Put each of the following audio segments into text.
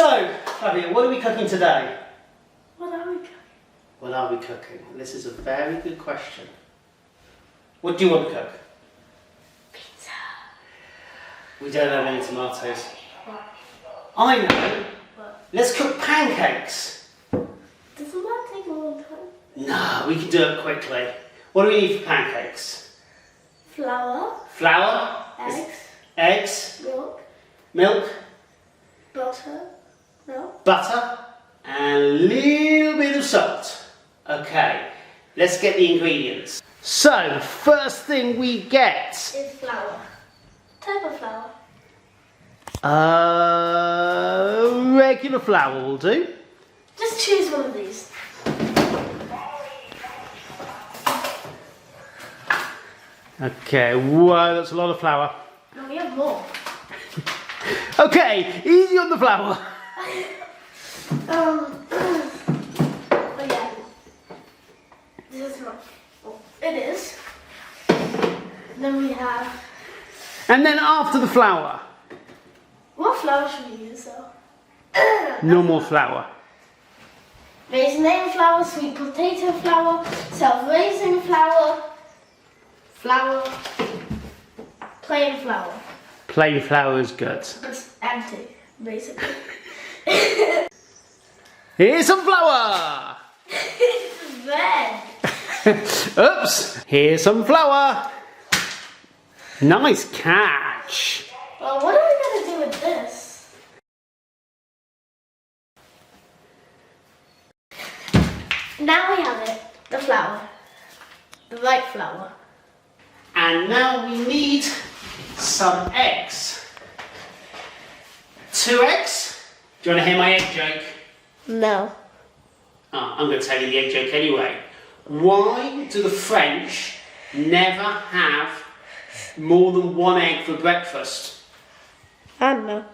So, Flavio, what are we cooking today? What are we cooking? What are we cooking? This is a very good question. What do you want to cook? Pizza. We don't have any tomatoes. What? I know. What? Let's cook pancakes. Doesn't that take a long time? No, we can do it quickly. What do we need for pancakes? Flour. Flour. Eggs. Eggs. Milk. Milk. Butter. No. Butter. And a little bit of salt. Okay, let's get the ingredients. So, first thing we get Is flour. Type of flour. Regular flour will do. Just choose one of these. Okay, wow, that's a lot of flour. No, we have more. Okay, easy on the flour. Oh yeah. This is not. Oh, it is. Then we have. And then after the flour, What flour should we use though? normal flour. Raisin flour, sweet potato flour, self-raising flour, plain flour. Plain flour is good. It's empty, basically. Here's some flour. It's red. Oops, here's some flour. Nice catch. Well, what are we gonna do with this? Now we have it, the flour, the right flour. And now we need some eggs. 2 eggs? Do you want to hear my egg joke? No. Oh, I'm going to tell you the egg joke anyway. Why do the French never have more than 1 egg for breakfast? I don't know.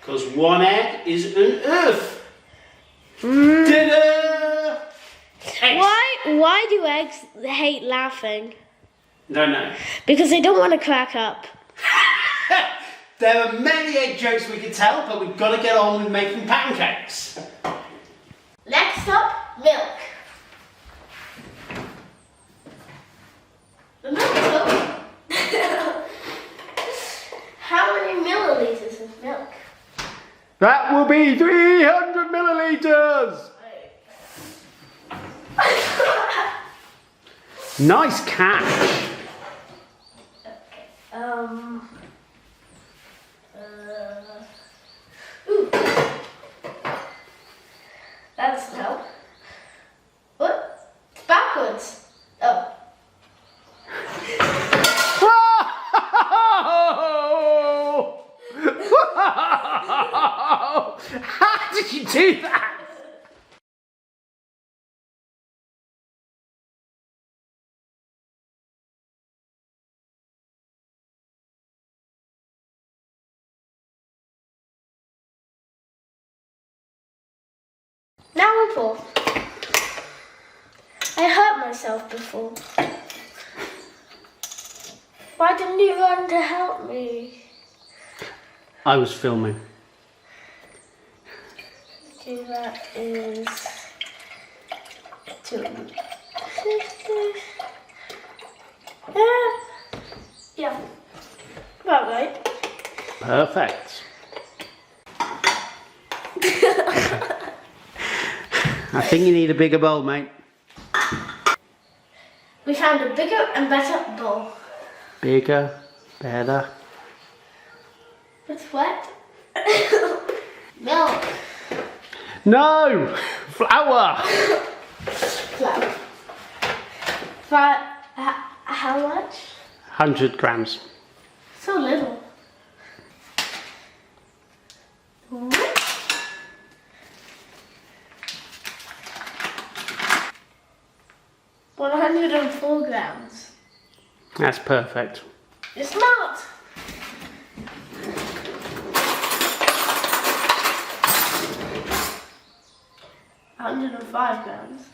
Because 1 egg is an œuf. Ta-da! Eggs. Why do eggs hate laughing? Don't know. Because they don't want to crack up. There are many egg jokes we could tell, but we've got to get on with making pancakes. Next up, milk. The milk soap. How many milliliters of milk? That will be 300 milliliters. Nice catch. Ooh. That doesn't help. What? It's backwards. Oh. How did you do that? Now we pour. I hurt myself before. Why didn't you run to help me? I was filming. Okay, that is 250. Yeah, about right. Perfect. I think you need a bigger bowl, mate. We found a bigger and better bowl. Bigger, better. It's wet. Milk. No! Flour! Flour. How much? 100 grams. So little. 104 grams. That's perfect. It's not. $105 grams.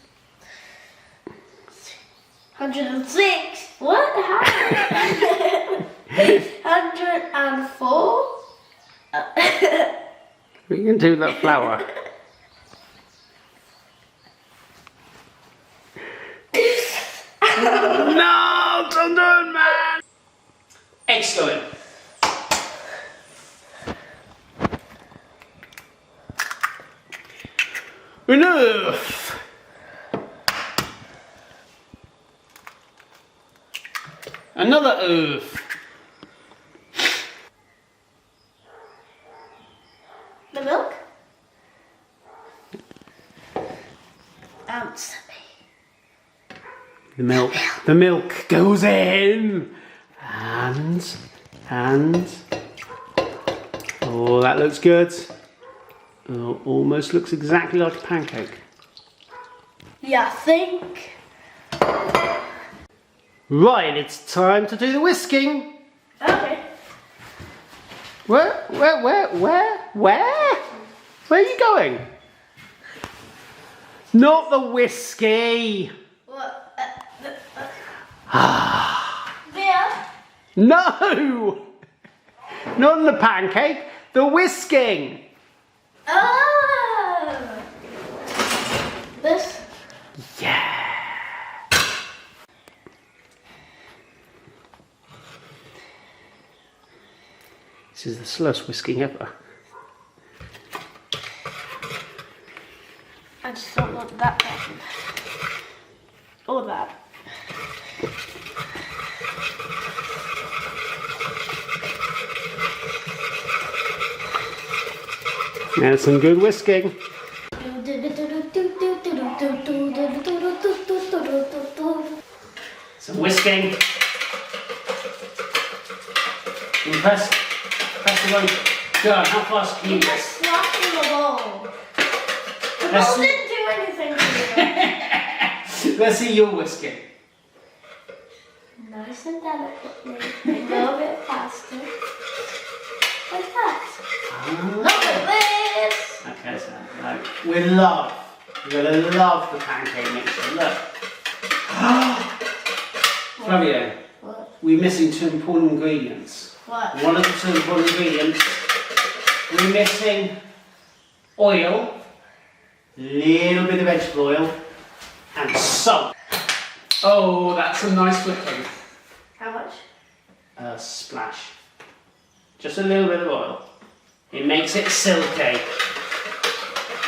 106. What? How? 104. What are you going to do with that flour? No! Don't do it, man! Eggs going. Enough! Another oof. The milk? Sorry. The milk goes in. And, oh, that looks good. Oh, almost looks exactly like a pancake. Yeah, I think. Right, it's time to do the whisking. Okay. Where are you going? Not the whiskey. What? There? No! Not in the pancake, the whisking. Oh! This? Yeah. This is the slowest whisking ever. I just don't want that to happen. Or that. Now some good whisking. Some whisking. And press the one. Go, how fast can you You're whisk? just slapping the bowl. The Let's bowl see. didn't do anything to you. Let's see your whisking. Nice and delicately. And go a bit faster. Like that. Look at this! Okay, so like, we're gonna love the pancake mixture. Look. Flavio, What? we're missing two important ingredients. What? One of the two important ingredients, we're missing oil, little bit of vegetable oil, and salt. Oh, that's a nice whipping. How much? A splash. Just a little bit of oil. It makes it silky.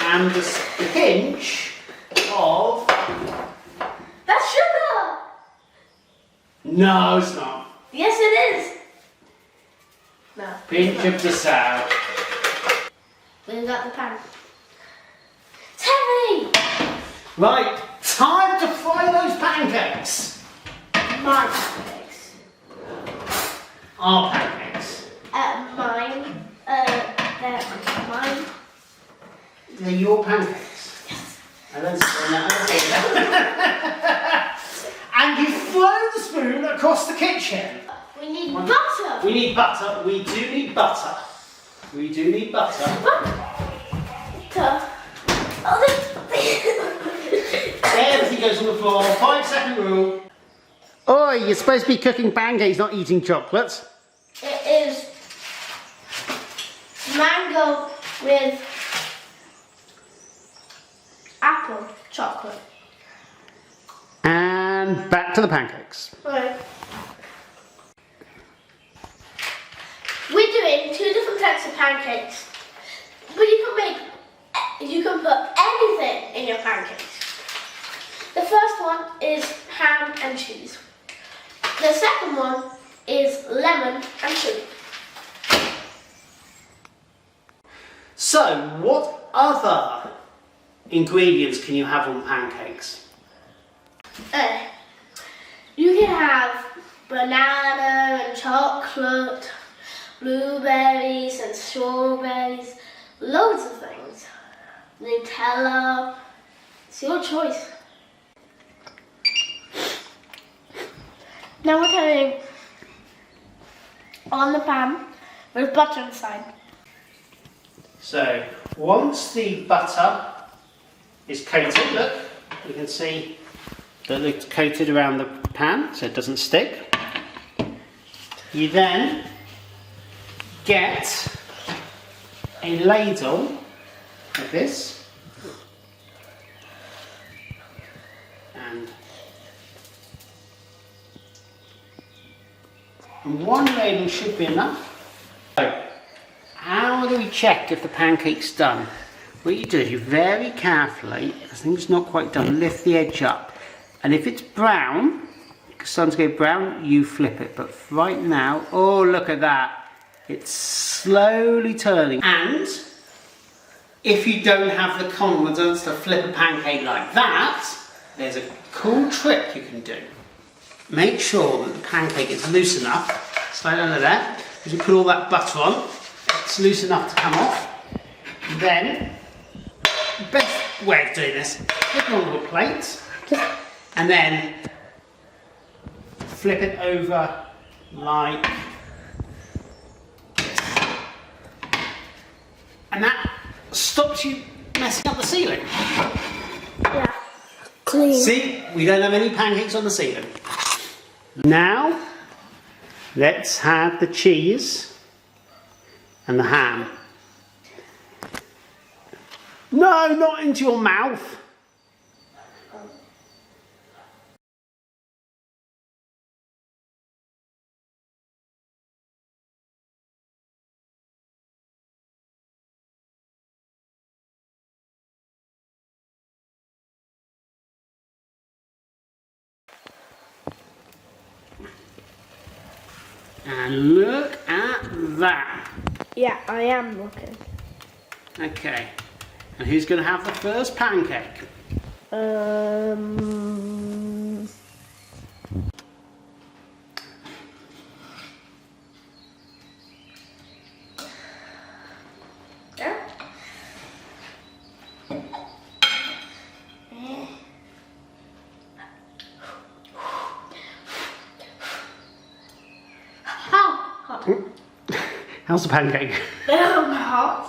And a pinch of... That's sugar! No, it's not. Yes, it is. No. Pinch of the sour. We got the pan. It's heavy! Right, time to fry those pancakes. My pancakes. Our pancakes. Mine. They're mine. They're your pancakes. Yes. I don't see that. And you throw the spoon across the kitchen. We need butter. We need butter. We do need butter. We do need butter. Butter. Everything goes on the floor. 5-second rule. Oi, you're supposed to be cooking pancakes, not eating chocolates. It is mango with apple chocolate. And back to the pancakes. Right. We're doing two different types of pancakes, but you can put anything in your pancakes. The first one is ham and cheese. The second one is lemon and chili. So, what other ingredients can you have on pancakes? You can have banana and chocolate, blueberries and strawberries, loads of things. Nutella, it's your choice. Now we're turning on the pan with butter inside. So, once the butter is coated, look, you can see that it's coated around the pan so it doesn't stick. You then get a ladle like this, and one ladle should be enough. So, how do we check if the pancake's done? What you do is you very carefully, as things not quite done, lift the edge up. And if it's brown, starting to go brown, you flip it. But right now, oh look at that. It's slowly turning. And if you don't have the confidence to flip a pancake like that, there's a cool trick you can do. Make sure that the pancake is loose enough, slide under there, as you put all that butter on, it's loose enough to come off. Then, the best way of doing this, put it onto a plate, and then flip it over like this. And that stops you messing up the ceiling. Yeah. Clean. See, we don't have any pancakes on the ceiling. Now, let's have the cheese and the ham. No, not into your mouth. And look at that. Yeah, I am looking. Okay. And who's going to have the first pancake? Yeah. How hot? How's the pancake? Hot.